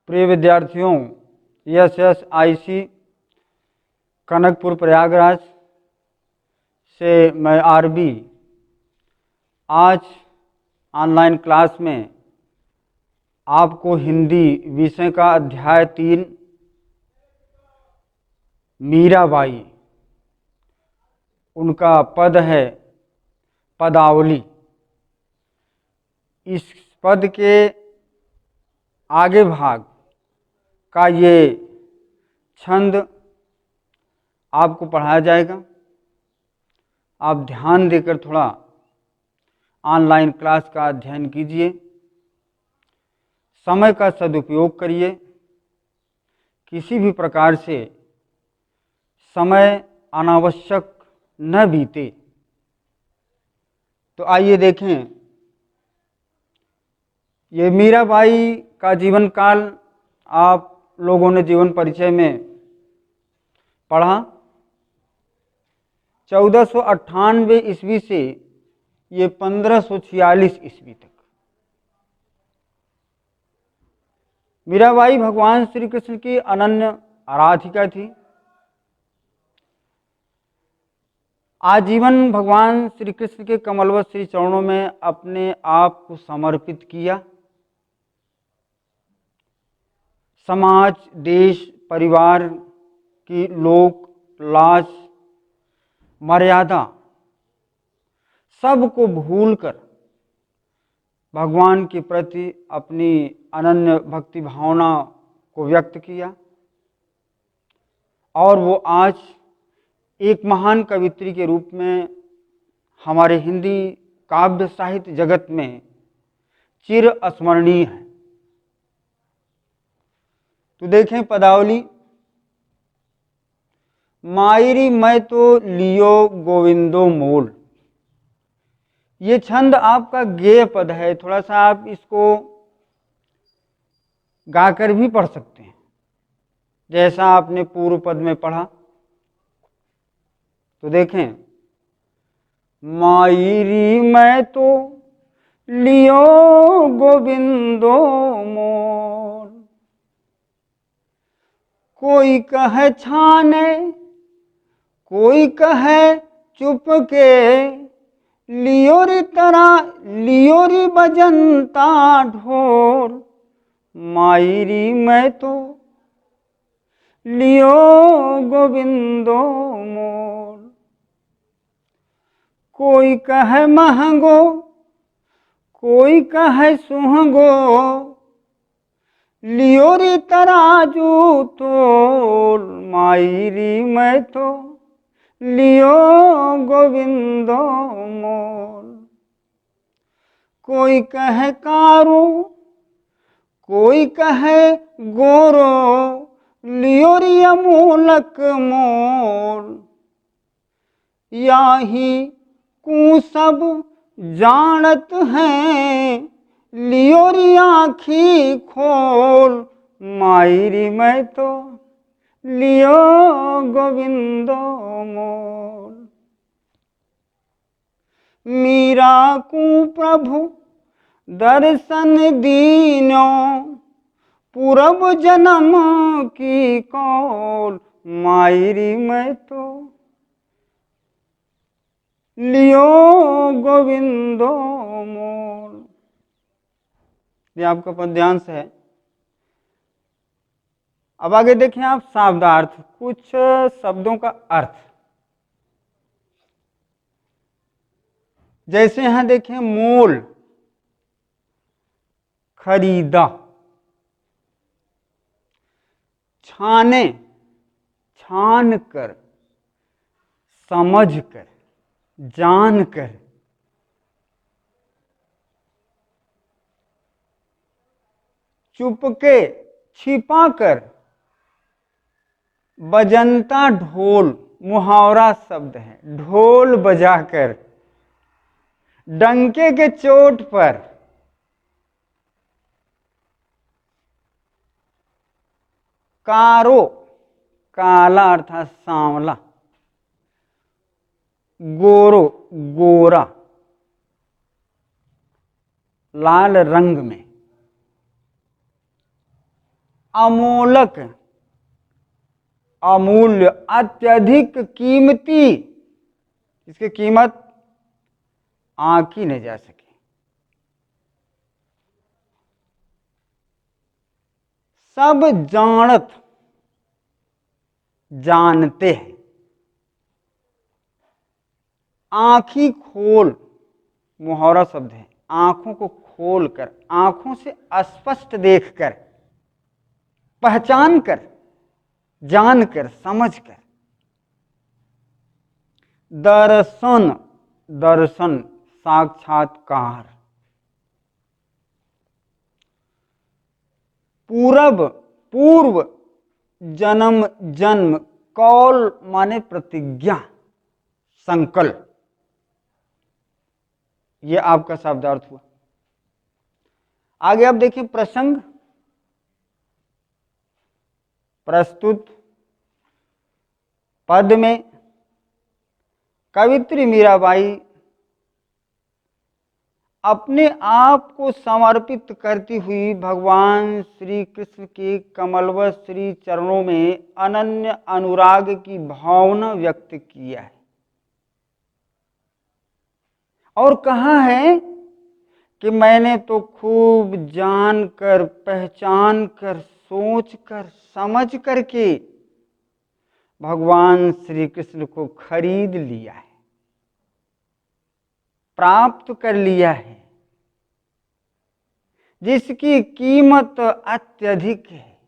प्रिय विद्यार्थियों, SSIC कनकपुर प्रयागराज से मैं आरबी आज ऑनलाइन क्लास में आपको हिंदी विषय का अध्याय 3 मीराबाई, उनका पद है पदावली। इस पद के आगे भाग का ये छंद आपको पढ़ाया जाएगा। आप ध्यान देकर थोड़ा ऑनलाइन क्लास का अध्ययन कीजिए, समय का सदुपयोग करिए, किसी भी प्रकार से समय अनावश्यक न बीते। तो आइए देखें, ये मीराबाई का जीवन काल आप लोगों ने जीवन परिचय में पढ़ा। 1498 ईस्वी से ये 1546 ईस्वी तक मीराबाई भगवान श्री कृष्ण की अनन्य आराधिका थी। आजीवन भगवान श्री कृष्ण के कमलवत श्री चरणों में अपने आप को समर्पित किया। समाज, देश, परिवार की लोक लाज, मर्यादा सबको भूलकर भगवान के प्रति अपनी अनन्य भक्ति भावना को व्यक्त किया और वो आज एक महान कवित्री के रूप में हमारे हिंदी काव्य साहित्य जगत में चिर स्मरणीय है। तो देखें पदावली। मायरी मैं तो लियो गोविंदो मोल, ये छंद आपका गेय पद है। थोड़ा सा आप इसको गाकर भी पढ़ सकते हैं, जैसा आपने पूर्व पद में पढ़ा। तो देखें, मायरी मैं तो लियो गोविंदो मोल, कोई कहे छाने कोई कहे चुप के, लियोरी तरह लियोरी बजंता ढोल, मायरी मैं तो लियो गोविंदो मोल, कोई कहे महंगो कोई कहे सुहंगो, लियोरी तराजू तोल, मायरी मैं तो लियो गोविंदो मोल, कोई कहे कारो कोई कहे गोरो, लियोरी अमूलक मोल, याही कु सब जानत हैं, लियोरी आँखी खोल, मायरी मैं तो लियो गोविंदो मोल, मीरा को प्रभु दर्शन दीनो, पूरब जन्म की कौल, मायरी मैं तो लियो गोविंदो मोल। ये आपका पद्यांश है। अब आगे देखें आप शब्दार्थ, कुछ शब्दों का अर्थ। जैसे यहां देखें, मोल खरीदा, छाने छान कर, समझ कर, जान कर, चुपके छिपा कर, बजंता ढोल मुहावरा शब्द है। ढोल बजाकर, डंके के चोट पर, कारो काला अर्थात सांवला, गोरो गोरा लाल रंग में, अमोलक, अमूल्य, अत्यधिक कीमती, इसकी कीमत आंकी नहीं जा सके। सब जानत, जानते हैं। आंखी खोल, मुहावरा शब्द है, आंखों को खोलकर, आंखों से स्पष्ट देखकर, पहचान कर, जानकर, समझकर। दर्शन, दर्शन, साक्षात्कार। पूरब, पूर्व, जन्म, जन्म। कौल माने प्रतिज्ञा, संकल्प। यह आपका शब्दार्थ हुआ। आगे आप देखिए प्रसंग। प्रस्तुत पद में कवित्री मीराबाई अपने आप को समर्पित करती हुई भगवान श्री कृष्ण के कमलवश श्री चरणों में अनन्य अनुराग की भावना व्यक्त किया है। और कहा है कि मैंने तो खूब जानकर, पहचान कर, सोच कर, समझ करके भगवान श्री कृष्ण को खरीद लिया है, प्राप्त कर लिया है, जिसकी कीमत अत्यधिक है।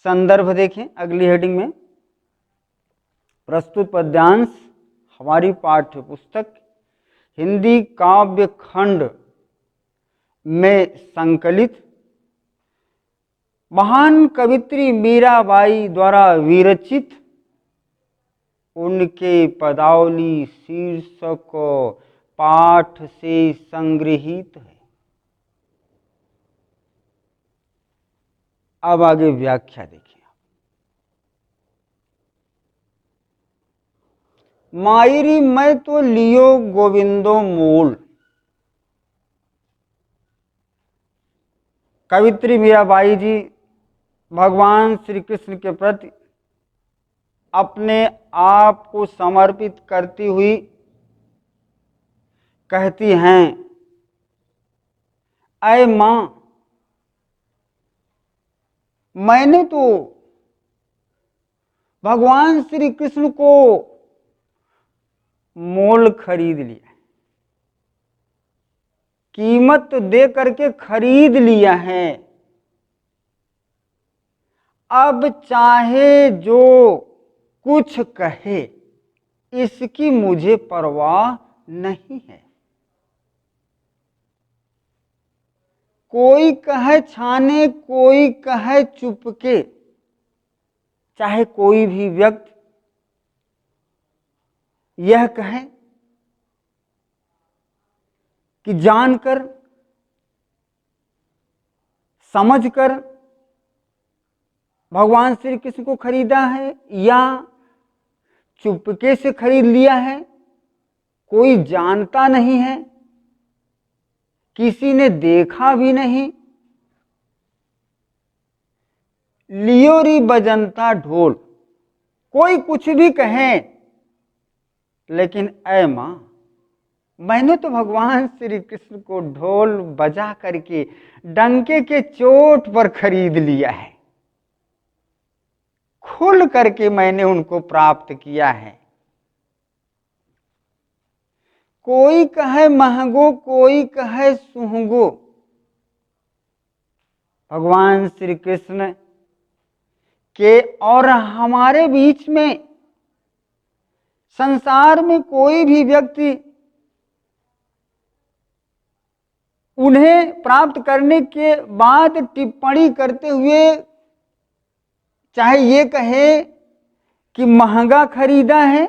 संदर्भ देखें अगली हेडिंग में। प्रस्तुत पद्यांश हमारी पाठ्य पुस्तक हिंदी काव्य खंड में संकलित महान कवित्री मीराबाई द्वारा विरचित उनके पदावली शीर्षक पाठ से संग्रहित है। अब आगे व्याख्या देखिए। मायरी मैं तो लियो गोविंदो मोल। कवित्री मीराबाई जी भगवान श्री कृष्ण के प्रति अपने आप को समर्पित करती हुई कहती हैं, ऐ मां, मैंने तो भगवान श्री कृष्ण को मोल खरीद लिया, कीमत दे करके खरीद लिया है। अब चाहे जो कुछ कहे इसकी मुझे परवाह नहीं है। कोई कहे छाने, कोई कहे चुपके, चाहे कोई भी व्यक्ति यह कहे कि जानकर, समझकर भगवान श्री कृष्ण को खरीदा है या चुपके से खरीद लिया है, कोई जानता नहीं है, किसी ने देखा भी नहीं। लियोरी बजंता ढोल, कोई कुछ भी कहे, लेकिन ऐ मां, मैंने तो भगवान श्री कृष्ण को ढोल बजा करके डंके के चोट पर खरीद लिया है, खुल करके मैंने उनको प्राप्त किया है। कोई कहे महंगो, कोई कहे सुहंगो। भगवान श्री कृष्ण के और हमारे बीच में, संसार में कोई भी व्यक्ति उन्हें प्राप्त करने के बाद टिप्पणी करते हुए चाहे ये कहे कि महंगा खरीदा है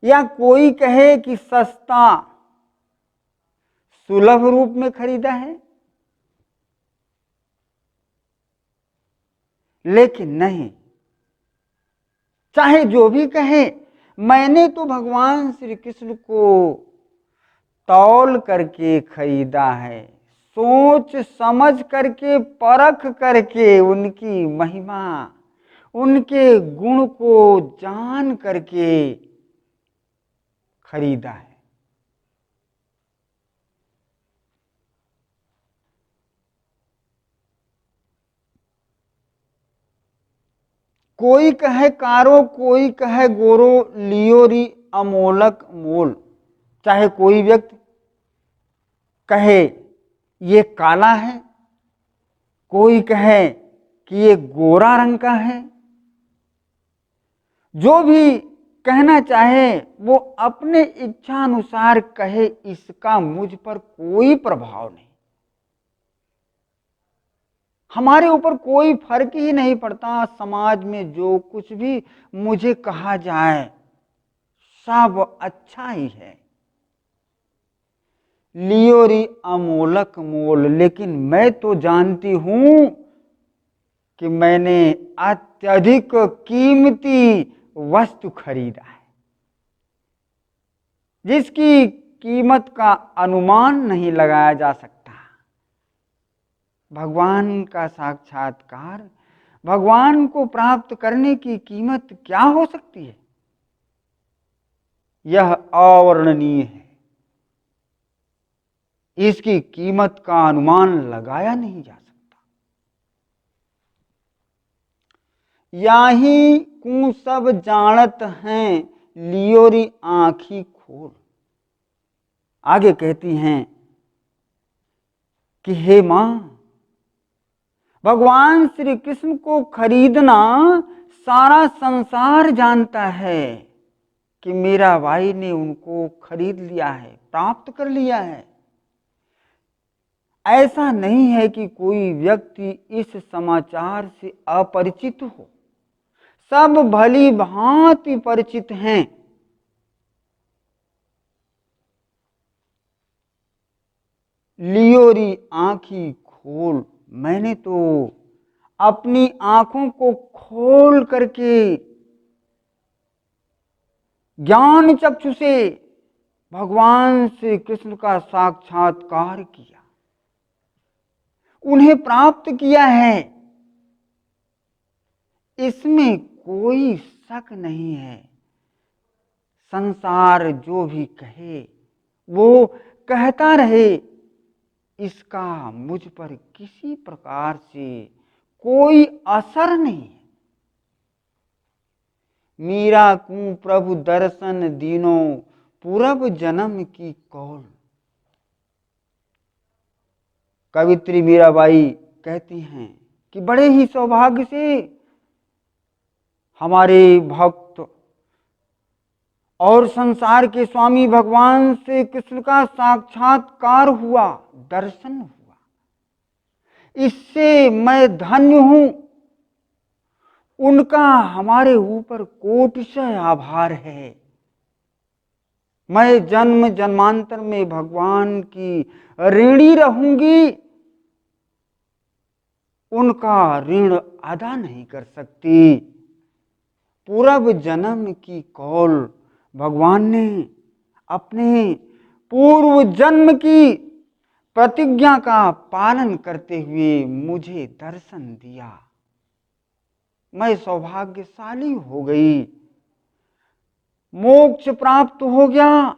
या कोई कहे कि सस्ता सुलभ रूप में खरीदा है, लेकिन नहीं, चाहे जो भी कहे, मैंने तो भगवान श्री कृष्ण को तौल करके खरीदा है, सोच समझ करके परख करके उनकी महिमा, उनके गुण को जान करके खरीदा है। कोई कहे कारो, कोई कहे गोरो, लियो री अमोलक मोल। चाहे कोई व्यक्ति कहे ये काला है, कोई कहे कि ये गोरा रंग का है, जो भी कहना चाहे वो अपने इच्छा अनुसार कहे, इसका मुझ पर कोई प्रभाव नहीं। हमारे ऊपर कोई फर्क ही नहीं पड़ता। समाज में जो कुछ भी मुझे कहा जाए सब अच्छा ही है। लियो री अमोलक मोल, लेकिन मैं तो जानती हूं कि मैंने अत्यधिक कीमती वस्तु खरीदा है, जिसकी कीमत का अनुमान नहीं लगाया जा सकता। भगवान का साक्षात्कार, भगवान को प्राप्त करने की कीमत क्या हो सकती है? यह अवर्णनीय है, इसकी कीमत का अनुमान लगाया नहीं जा सकता। याही कु सब जानत हैं, लियोरी आंखी खोल। आगे कहती हैं कि हे मां, भगवान श्री कृष्ण को खरीदना सारा संसार जानता है कि मेरा भाई ने उनको खरीद लिया है, प्राप्त कर लिया है। ऐसा नहीं है कि कोई व्यक्ति इस समाचार से अपरिचित हो, सब भली भांति परिचित हैं। लियोरी आंखी खोल, मैंने तो अपनी आंखों को खोल करके ज्ञान चक्षु से भगवान श्री कृष्ण का साक्षात्कार किया, उन्हें प्राप्त किया है। इसमें कोई शक नहीं है। संसार जो भी कहे वो कहता रहे, इसका मुझ पर किसी प्रकार से कोई असर नहीं है। मीरा को प्रभु दर्शन दीनो, पूरब जन्म की कौल। कवित्री मीराबाई कहती हैं कि बड़े ही सौभाग्य से हमारे भक्त और संसार के स्वामी भगवान श्री कृष्ण का साक्षात्कार हुआ, दर्शन हुआ। इससे मैं धन्य हूं। उनका हमारे ऊपर कोटिशय आभार है। मैं जन्म जन्मांतर में भगवान की ऋणी रहूंगी, उनका ऋण अदा नहीं कर सकती। पूर्व जन्म की कौल, भगवान ने अपने पूर्व जन्म की प्रतिज्ञा का पालन करते हुए मुझे दर्शन दिया। मैं सौभाग्यशाली हो गई, मोक्ष प्राप्त हो गया।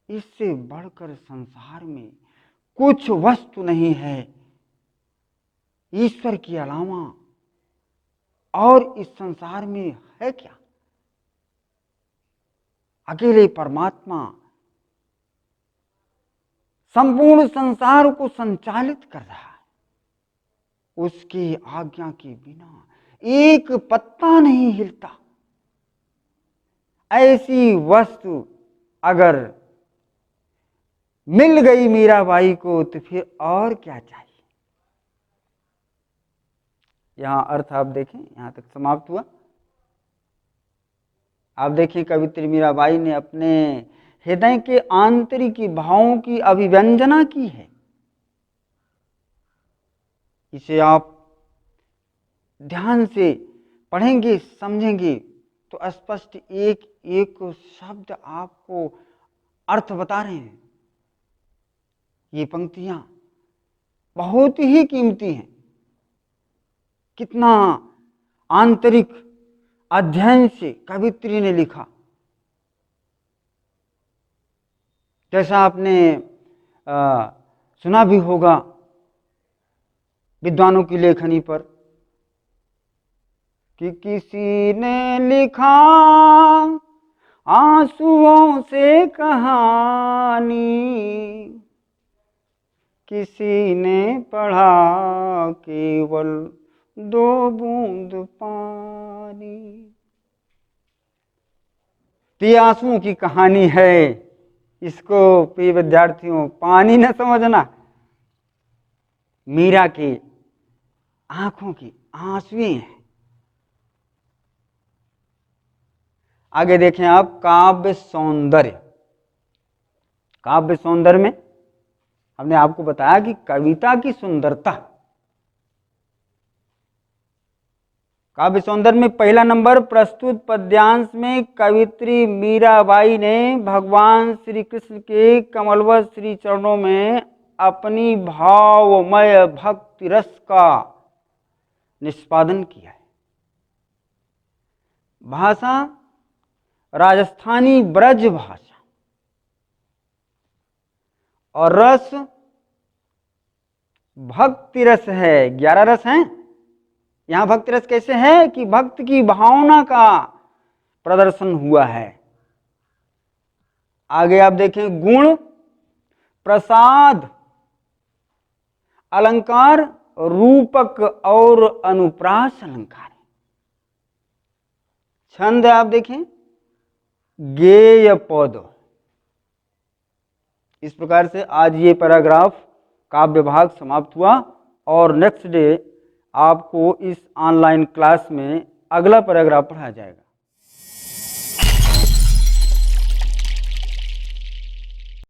इससे बढ़कर संसार में कुछ वस्तु नहीं है ईश्वर के अलावा। और इस संसार में है क्या? अकेले परमात्मा संपूर्ण संसार को संचालित कर रहा है। उसकी आज्ञा के बिना एक पत्ता नहीं हिलता। ऐसी वस्तु अगर मिल गई मीराबाई को तो फिर और क्या चाहिए? यहां अर्थ आप देखें, यहां तक समाप्त हुआ। आप देखिए कवित्री मीराबाई ने अपने हृदय के आंतरिक भावों की अभिव्यंजना की है। इसे आप ध्यान से पढ़ेंगे, समझेंगे तो स्पष्ट एक एक शब्द आपको अर्थ बता रहे हैं। ये पंक्तियां बहुत ही कीमती हैं। कितना आंतरिक अध्ययन से कवित्री ने लिखा। जैसा आपने सुना भी होगा विद्वानों की लेखनी पर कि किसी ने लिखा आंसुओं से कहानी, किसी ने पढ़ा केवल 2 बूंद पानी। तो ये आंसुओं की कहानी है। इसको प्रिय विद्यार्थियों पानी न समझना, मीरा की आंखों की आंसुएं हैं। आगे देखें आप काव्य सौंदर्य। काव्य सौंदर्य में हमने आपको बताया कि कविता की सुंदरता। काव्य सौंदर्य में पहला नंबर, प्रस्तुत पद्यांश में कवित्री मीराबाई ने भगवान श्री कृष्ण के कमलवत श्री चरणों में अपनी भावमय भक्ति रस का निष्पादन किया है। भाषा राजस्थानी ब्रज भाषा और रस भक्ति रस है। 11 रस हैं। यहां भक्ति रस कैसे है कि भक्त की भावना का प्रदर्शन हुआ है। आगे आप देखें, गुण, प्रसाद, अलंकार, रूपक और अनुप्रास अलंकार। छंद आप देखें, गेय पद। इस प्रकार से आज ये पैराग्राफ काव्य भाग समाप्त हुआ और नेक्स्ट डे आपको इस ऑनलाइन क्लास में अगला पैराग्राफ पढ़ाया जाएगा।